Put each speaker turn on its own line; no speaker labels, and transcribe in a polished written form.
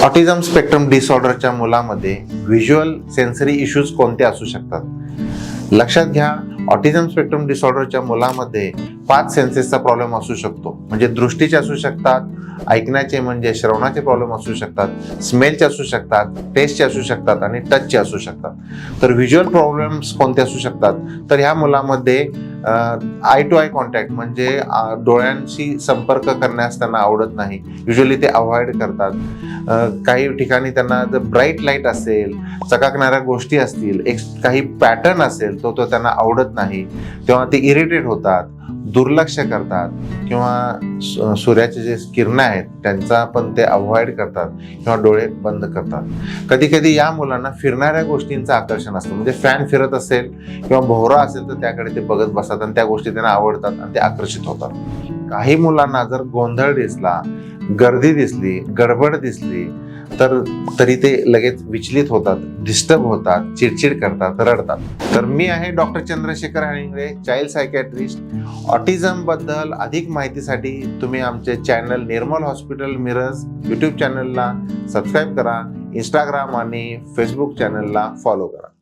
Autism spectrum डिसऑर्डरच्या मुलामध्ये visual sensory issues कोणते असू शकतात? लक्षात घ्या, ऑटिझम स्पेक्ट्रम डिसऑर्डरच्या मुलामध्ये 5 सेन्सेसचा प्रॉब्लेम असू शकतो. म्हणजे दृष्टीचे असू शकतात, ऐकण्याचे म्हणजे श्रवणाचे प्रॉब्लेम असू शकतात, स्मेलचे असू शकतात, टेस्टचे असू शकतात आणि टचचे असू शकतात. तर व्हिज्युअल प्रॉब्लेम्स कोणते असू शकतात? तर ह्या मुलामध्ये आय टू आय कॉन्टॅक्ट म्हणजे डोळ्यांशी संपर्क करण्यास त्यांना आवडत नाही. युजली ते अवॉइड करतात. काही ठिकाणी त्यांना जर ब्राईट लाईट असेल, चकाकणाऱ्या गोष्टी असतील, काही पॅटर्न असेल तो त्यांना आवडत नाही, तेव्हा ते इरिटेट होतात, दुर्लक्ष करतात किंवा सूर्याचे जे किरण आहेत त्यांचा पण ते अवॉइड करतात किंवा डोळे बंद करतात. कधी कधी या मुलांना फिरणाऱ्या गोष्टींचं आकर्षण असतं. म्हणजे फॅन फिरत असेल किंवा भोवरा असेल तर त्याकडे ते बघत बसतात आणि त्या गोष्टी त्यांना आवडतात आणि ते आकर्षित होतात. काही मुलांना जर गोंधळ दिसला, गर्दी दिसली, गडबड दिसली तर तरी ते लगेच विचलित होतात, डिस्टर्ब होतात, चिडचिड करतात, रडतात. तर मी आहे doctor Chandrashekhar Halingale, child psychiatrist. Autism बद्दल अधिक माहितीसाठी तुम्ही आमचे channel Nirmal hospital Miraj YouTube चॅनलला सबस्क्राईब करा, इंस्टाग्राम आणि फेसबुक चॅनलला फॉलो करा.